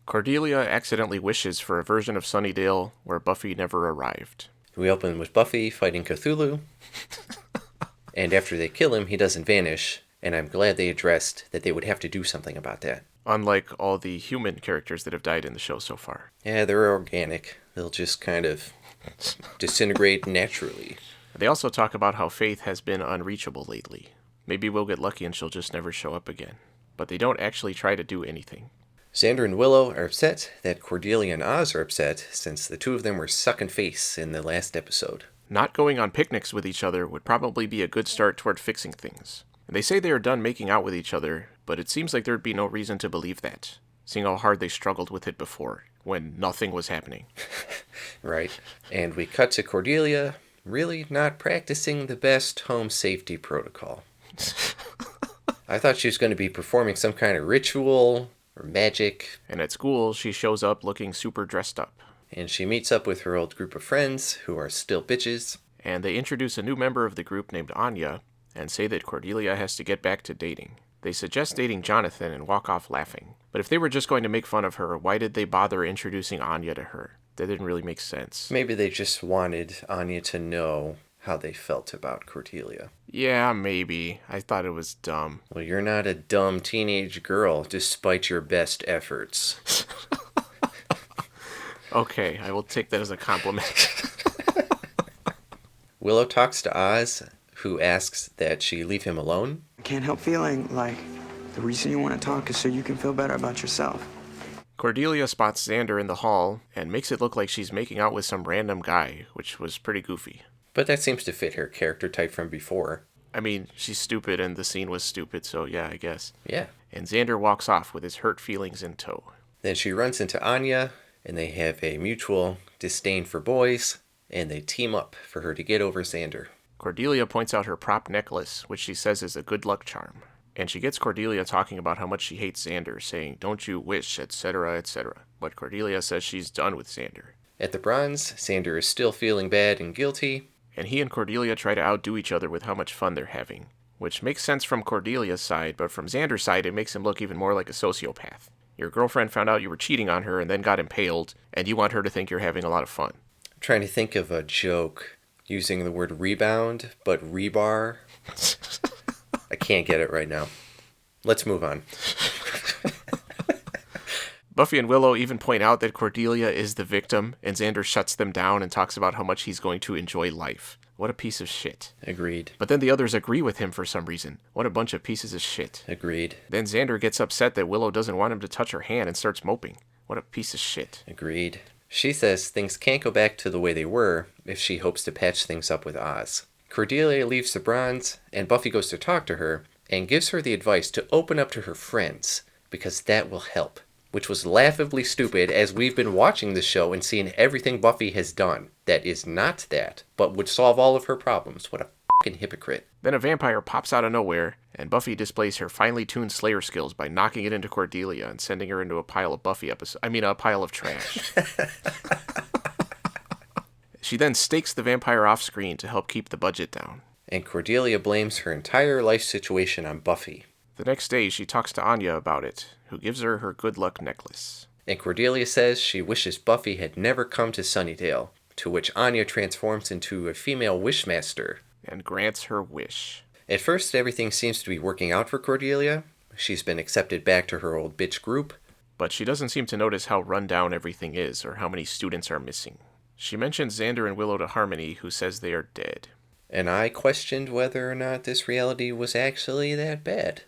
Cordelia accidentally wishes for a version of Sunnydale where Buffy never arrived. We open with Buffy fighting Cthulhu. And after they kill him, he doesn't vanish. And I'm glad they addressed that they would have to do something about that. Unlike all the human characters that have died in the show so far. Yeah, they're organic. They'll just kind of disintegrate naturally. They also talk about how Faith has been unreachable lately. Maybe we'll get lucky and she'll just never show up again. But they don't actually try to do anything. Xander and Willow are upset that Cordelia and Oz are upset since the two of them were sucking face in the last episode. Not going on picnics with each other would probably be a good start toward fixing things. And they say they are done making out with each other, but it seems like there'd be no reason to believe that, seeing how hard they struggled with it before, when nothing was happening. Right. And we cut to Cordelia really not practicing the best home safety protocol. I thought she was going to be performing some kind of ritual or magic. And at school, she shows up looking super dressed up. And she meets up with her old group of friends, who are still bitches. And they introduce a new member of the group named Anya, and say that Cordelia has to get back to dating. They suggest dating Jonathan and walk off laughing. But if they were just going to make fun of her, why did they bother introducing Anya to her? That didn't really make sense. Maybe they just wanted Anya to know how they felt about Cordelia. Yeah, maybe. I thought it was dumb. Well, you're not a dumb teenage girl, despite your best efforts. Okay, I will take that as a compliment. Willow talks to Oz, who asks that she leave him alone. I can't help feeling like the reason you want to talk is so you can feel better about yourself. Cordelia spots Xander in the hall and makes it look like she's making out with some random guy, which was pretty goofy. But that seems to fit her character type from before. I mean, she's stupid and the scene was stupid, so yeah, I guess. Yeah. And Xander walks off with his hurt feelings in tow. Then she runs into Anya, and they have a mutual disdain for boys, and they team up for her to get over Xander. Cordelia points out her prop necklace, which she says is a good luck charm. And she gets Cordelia talking about how much she hates Xander, saying, "Don't you wish," etc., etc. But Cordelia says she's done with Xander. At the Bronze, Xander is still feeling bad and guilty. And he and Cordelia try to outdo each other with how much fun they're having. Which makes sense from Cordelia's side, but from Xander's side, it makes him look even more like a sociopath. Your girlfriend found out you were cheating on her and then got impaled, and you want her to think you're having a lot of fun. I'm trying to think of a joke using the word rebound, but rebar. I can't get it right now. Let's move on. Buffy and Willow even point out that Cordelia is the victim, and Xander shuts them down and talks about how much he's going to enjoy life. What a piece of shit. Agreed. But then the others agree with him for some reason. What a bunch of pieces of shit. Agreed. Then Xander gets upset that Willow doesn't want him to touch her hand and starts moping. What a piece of shit. Agreed. She says things can't go back to the way they were if she hopes to patch things up with Oz. Cordelia leaves the Bronze, and Buffy goes to talk to her and gives her the advice to open up to her friends, because that will help. Which was laughably stupid, as we've been watching the show and seeing everything Buffy has done that is not that, but would solve all of her problems. What a fucking hypocrite. Then a vampire pops out of nowhere, and Buffy displays her finely tuned Slayer skills by knocking it into Cordelia and sending her into a pile of a pile of trash. She then stakes the vampire off screen to help keep the budget down. And Cordelia blames her entire life situation on Buffy. The next day, she talks to Anya about it, who gives her her good luck necklace. And Cordelia says she wishes Buffy had never come to Sunnydale, to which Anya transforms into a female Wishmaster. And grants her wish. At first, everything seems to be working out for Cordelia. She's been accepted back to her old bitch group. But she doesn't seem to notice how run down everything is, or how many students are missing. She mentions Xander and Willow to Harmony, who says they are dead. And I questioned whether or not this reality was actually that bad.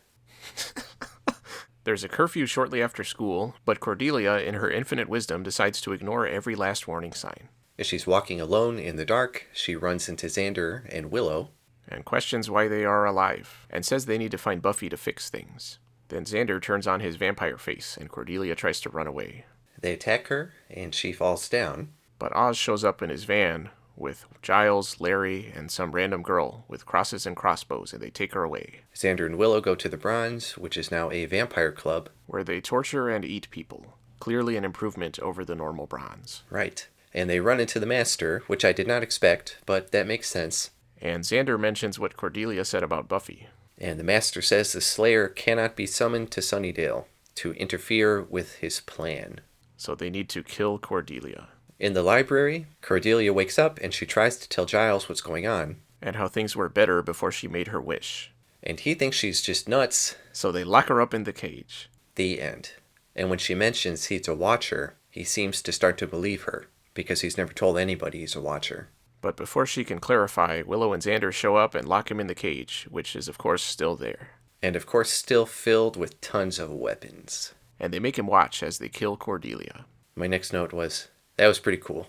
There's a curfew shortly after school, but Cordelia, in her infinite wisdom, decides to ignore every last warning sign. As she's walking alone in the dark, she runs into Xander and Willow. And questions why they are alive, and says they need to find Buffy to fix things. Then Xander turns on his vampire face, and Cordelia tries to run away. They attack her, and she falls down. But Oz shows up in his van with Giles, Larry, and some random girl with crosses and crossbows, and they take her away. Xander and Willow go to the Bronze, which is now a vampire club. Where they torture and eat people. Clearly an improvement over the normal Bronze. Right. And they run into the Master, which I did not expect, but that makes sense. And Xander mentions what Cordelia said about Buffy. And the Master says the Slayer cannot be summoned to Sunnydale. to interfere with his plan. So they need to kill Cordelia. In the library, Cordelia wakes up and she tries to tell Giles what's going on. And how things were better before she made her wish. And he thinks she's just nuts. So they lock her up in the cage. The end. And when she mentions he's a watcher, he seems to start to believe her, because he's never told anybody he's a watcher. But before she can clarify, Willow and Xander show up and lock him in the cage, which is of course still there. And of course still filled with tons of weapons. And they make him watch as they kill Cordelia. My next note was, that was pretty cool.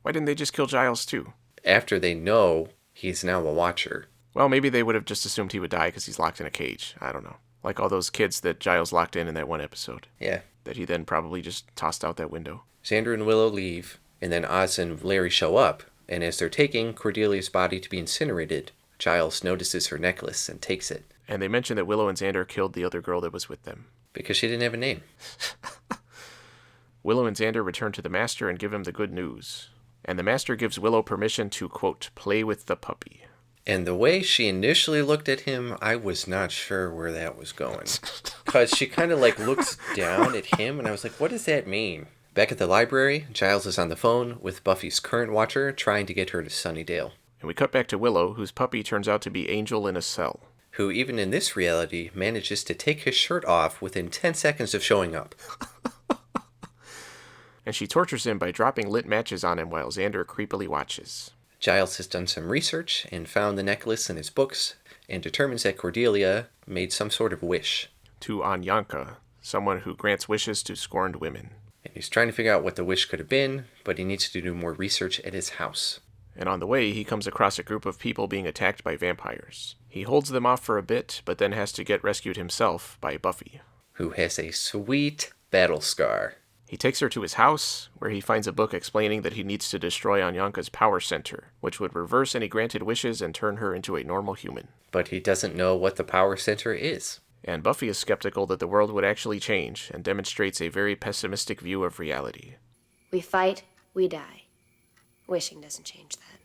Why didn't they just kill Giles too? After they know he's now a watcher. Well, maybe they would have just assumed he would die because he's locked in a cage. I don't know. Like all those kids that Giles locked in that one episode. Yeah. That he then probably just tossed out that window. Xander and Willow leave, and then Oz and Larry show up, and as they're taking Cordelia's body to be incinerated, Giles notices her necklace and takes it. And they mention that Willow and Xander killed the other girl that was with them. Because she didn't have a name. Willow and Xander return to the Master and give him the good news. And the Master gives Willow permission to, quote, play with the puppy. And the way she initially looked at him, I was not sure where that was going. Because she kind of looks down at him, and I was like, what does that mean? Back at the library, Giles is on the phone with Buffy's current watcher, trying to get her to Sunnydale. And we cut back to Willow, whose puppy turns out to be Angel in a cell. Who, even in this reality, manages to take his shirt off within 10 seconds of showing up. And she tortures him by dropping lit matches on him while Xander creepily watches. Giles has done some research and found the necklace in his books and determines that Cordelia made some sort of wish. To Anyanka, someone who grants wishes to scorned women. And he's trying to figure out what the wish could have been, but he needs to do more research at his house. And on the way, he comes across a group of people being attacked by vampires. He holds them off for a bit, but then has to get rescued himself by Buffy. Who has a sweet battle scar. He takes her to his house, where he finds a book explaining that he needs to destroy Anyanka's power center, which would reverse any granted wishes and turn her into a normal human. But he doesn't know what the power center is. And Buffy is skeptical that the world would actually change, and demonstrates a very pessimistic view of reality. We fight, we die. Wishing doesn't change that.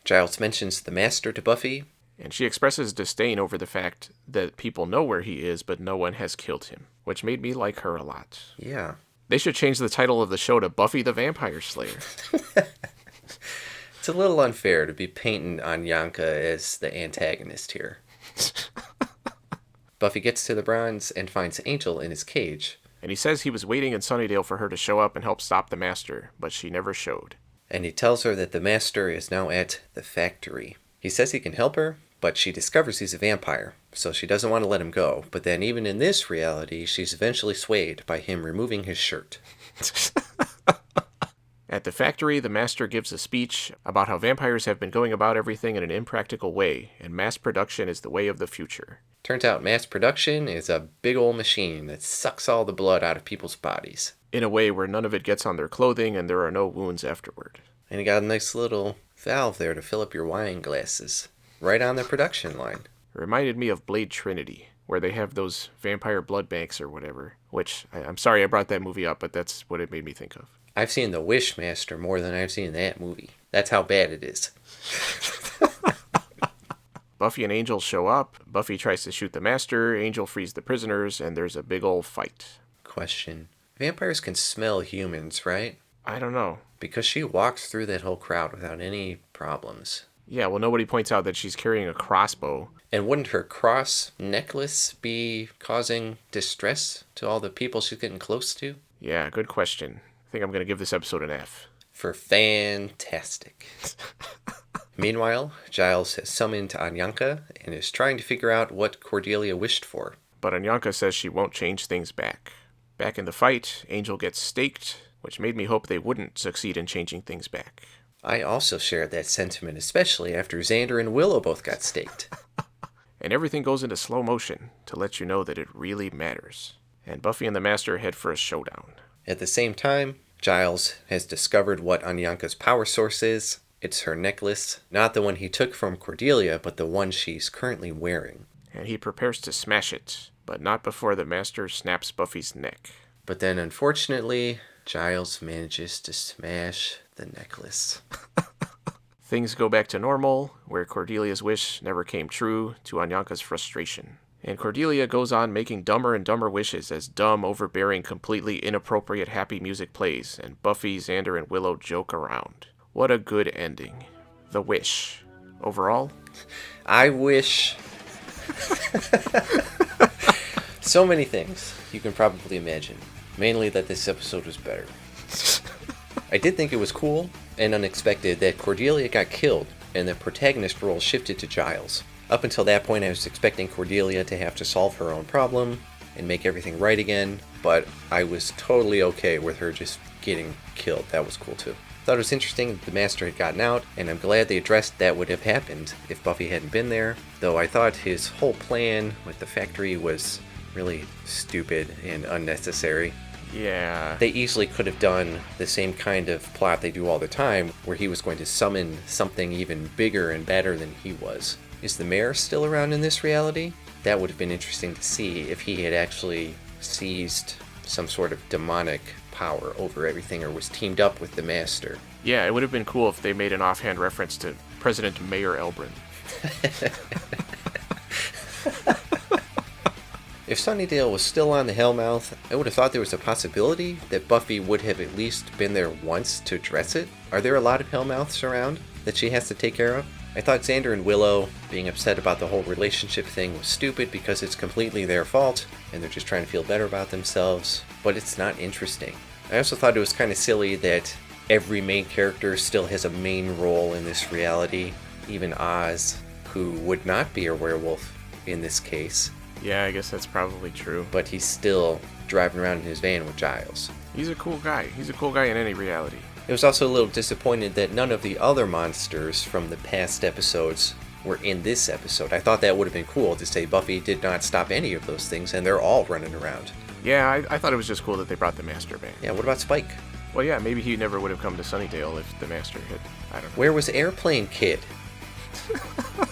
Giles mentions the Master to Buffy. And she expresses disdain over the fact that people know where he is, but no one has killed him, which made me like her a lot. Yeah. They should change the title of the show to Buffy the Vampire Slayer. It's a little unfair to be painting Anyanka as the antagonist here. Buffy gets to the bronze and finds Angel in his cage. And he says he was waiting in Sunnydale for her to show up and help stop the Master, but she never showed. And he tells her that the Master is now at the factory. He says he can help her, but she discovers he's a vampire, so she doesn't want to let him go. But then even in this reality, she's eventually swayed by him removing his shirt. At the factory, the Master gives a speech about how vampires have been going about everything in an impractical way, and mass production is the way of the future. Turns out mass production is a big old machine that sucks all the blood out of people's bodies. In a way where none of it gets on their clothing and there are no wounds afterward. And you got a nice little valve there to fill up your wine glasses. Right on the production line. It reminded me of Blade Trinity, where they have those vampire blood banks or whatever. Which, I'm sorry I brought that movie up, but that's what it made me think of. I've seen The Wishmaster more than I've seen that movie. That's how bad it is. Buffy and Angel show up. Buffy tries to shoot the Master, Angel frees the prisoners, and there's a big old fight. Question. Vampires can smell humans, right? I don't know. Because she walks through that whole crowd without any problems. Yeah, well, nobody points out that she's carrying a crossbow. And wouldn't her cross necklace be causing distress to all the people she's getting close to? Yeah, good question. I think I'm going to give this episode an F. For fantastic. Meanwhile, Giles has summoned Anyanka and is trying to figure out what Cordelia wished for. But Anyanka says she won't change things back. Back in the fight, Angel gets staked, which made me hope they wouldn't succeed in changing things back. I also shared that sentiment, especially after Xander and Willow both got staked. And everything goes into slow motion to let you know that it really matters. And Buffy and the Master head for a showdown. At the same time, Giles has discovered what Anyanka's power source is. It's her necklace, not the one he took from Cordelia, but the one she's currently wearing. And he prepares to smash it, but not before the Master snaps Buffy's neck. But then, unfortunately, Giles manages to smash the necklace. Things go back to normal, where Cordelia's wish never came true, to Anyanka's frustration. And Cordelia goes on making dumber and dumber wishes as dumb, overbearing, completely inappropriate happy music plays, and Buffy, Xander, and Willow joke around. What a good ending. The Wish. Overall? I wish... So many things you can probably imagine. Mainly that this episode was better. I did think it was cool and unexpected that Cordelia got killed and the protagonist role shifted to Giles. Up until that point, I was expecting Cordelia to have to solve her own problem and make everything right again, but I was totally okay with her just getting killed. That was cool too. Thought it was interesting that the Master had gotten out, and I'm glad they addressed that would have happened if Buffy hadn't been there, though I thought his whole plan with the factory was really stupid and unnecessary. Yeah. They easily could have done the same kind of plot they do all the time, where he was going to summon something even bigger and better than he was. Is the mayor still around in this reality? That would have been interesting to see if he had actually seized some sort of demonic power over everything or was teamed up with the Master. Yeah, it would have been cool if they made an offhand reference to President Mayor Elbrin. If Sunnydale was still on the Hellmouth, I would have thought there was a possibility that Buffy would have at least been there once to address it. Are there a lot of Hellmouths around that she has to take care of? I thought Xander and Willow being upset about the whole relationship thing was stupid because it's completely their fault and they're just trying to feel better about themselves, but it's not interesting. I also thought it was kind of silly that every main character still has a main role in this reality, even Oz, who would not be a werewolf in this case. Yeah, I guess that's probably true. But he's still driving around in his van with Giles. He's a cool guy. He's a cool guy in any reality. I was also a little disappointed that none of the other monsters from the past episodes were in this episode. I thought that would have been cool to say Buffy did not stop any of those things and they're all running around. Yeah, I thought it was just cool that they brought the Master back. Yeah, what about Spike? Well, yeah, maybe he never would have come to Sunnydale if the Master had, I don't know. Where was Airplane Kid?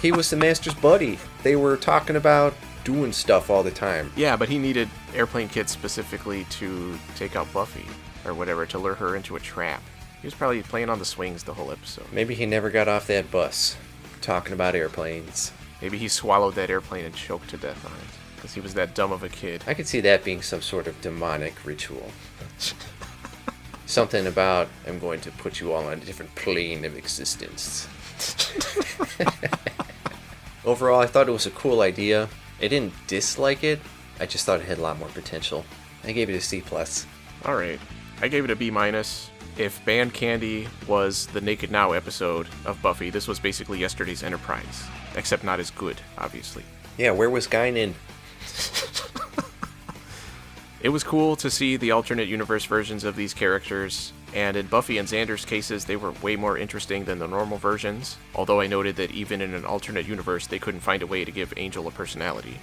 He was the Master's buddy. They were talking about doing stuff all the time. Yeah, but he needed Airplane Kid specifically to take out Buffy, or whatever, to lure her into a trap. He was probably playing on the swings the whole episode. Maybe he never got off that bus talking about airplanes. Maybe he swallowed that airplane and choked to death on it, because he was that dumb of a kid. I could see that being some sort of demonic ritual. Something about, I'm going to put you all on a different plane of existence. Overall, I thought it was a cool idea. I didn't dislike it, I just thought it had a lot more potential. I gave it a C+. Alright, I gave it a B-. If Band Candy was the Naked Now episode of Buffy, this was basically yesterday's Enterprise. Except not as good, obviously. Yeah, where was Guinan? It was cool to see the alternate universe versions of these characters, and in Buffy and Xander's cases, they were way more interesting than the normal versions, although I noted that even in an alternate universe, they couldn't find a way to give Angel a personality.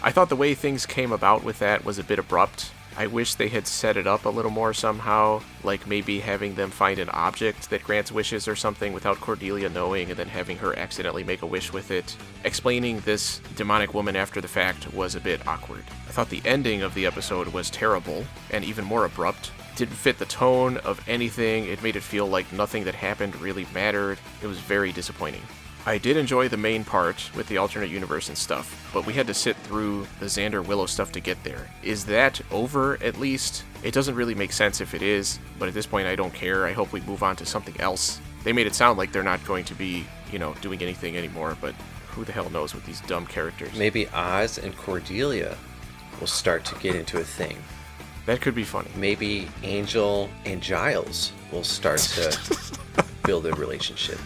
I thought the way things came about with that was a bit abrupt. I wish they had set it up a little more somehow, like maybe having them find an object that grants wishes or something without Cordelia knowing and then having her accidentally make a wish with it. Explaining this demonic woman after the fact was a bit awkward. I thought the ending of the episode was terrible and even more abrupt. It didn't fit the tone of anything. It made it feel like nothing that happened really mattered. It was very disappointing. I did enjoy the main part with the alternate universe and stuff, but we had to sit through the Xander Willow stuff to get there. Is that over, at least? It doesn't really make sense if it is, but at this point I don't care. I hope we move on to something else. They made it sound like they're not going to be, doing anything anymore, but who the hell knows with these dumb characters. Maybe Oz and Cordelia will start to get into a thing. That could be funny. Maybe Angel and Giles will start to build a relationship.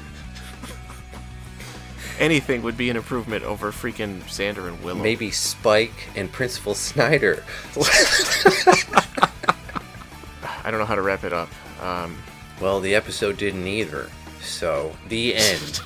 Anything would be an improvement over freaking Xander and Willow. Maybe Spike and Principal Snyder. I don't know how to wrap it up. Well, the episode didn't either. So, the end.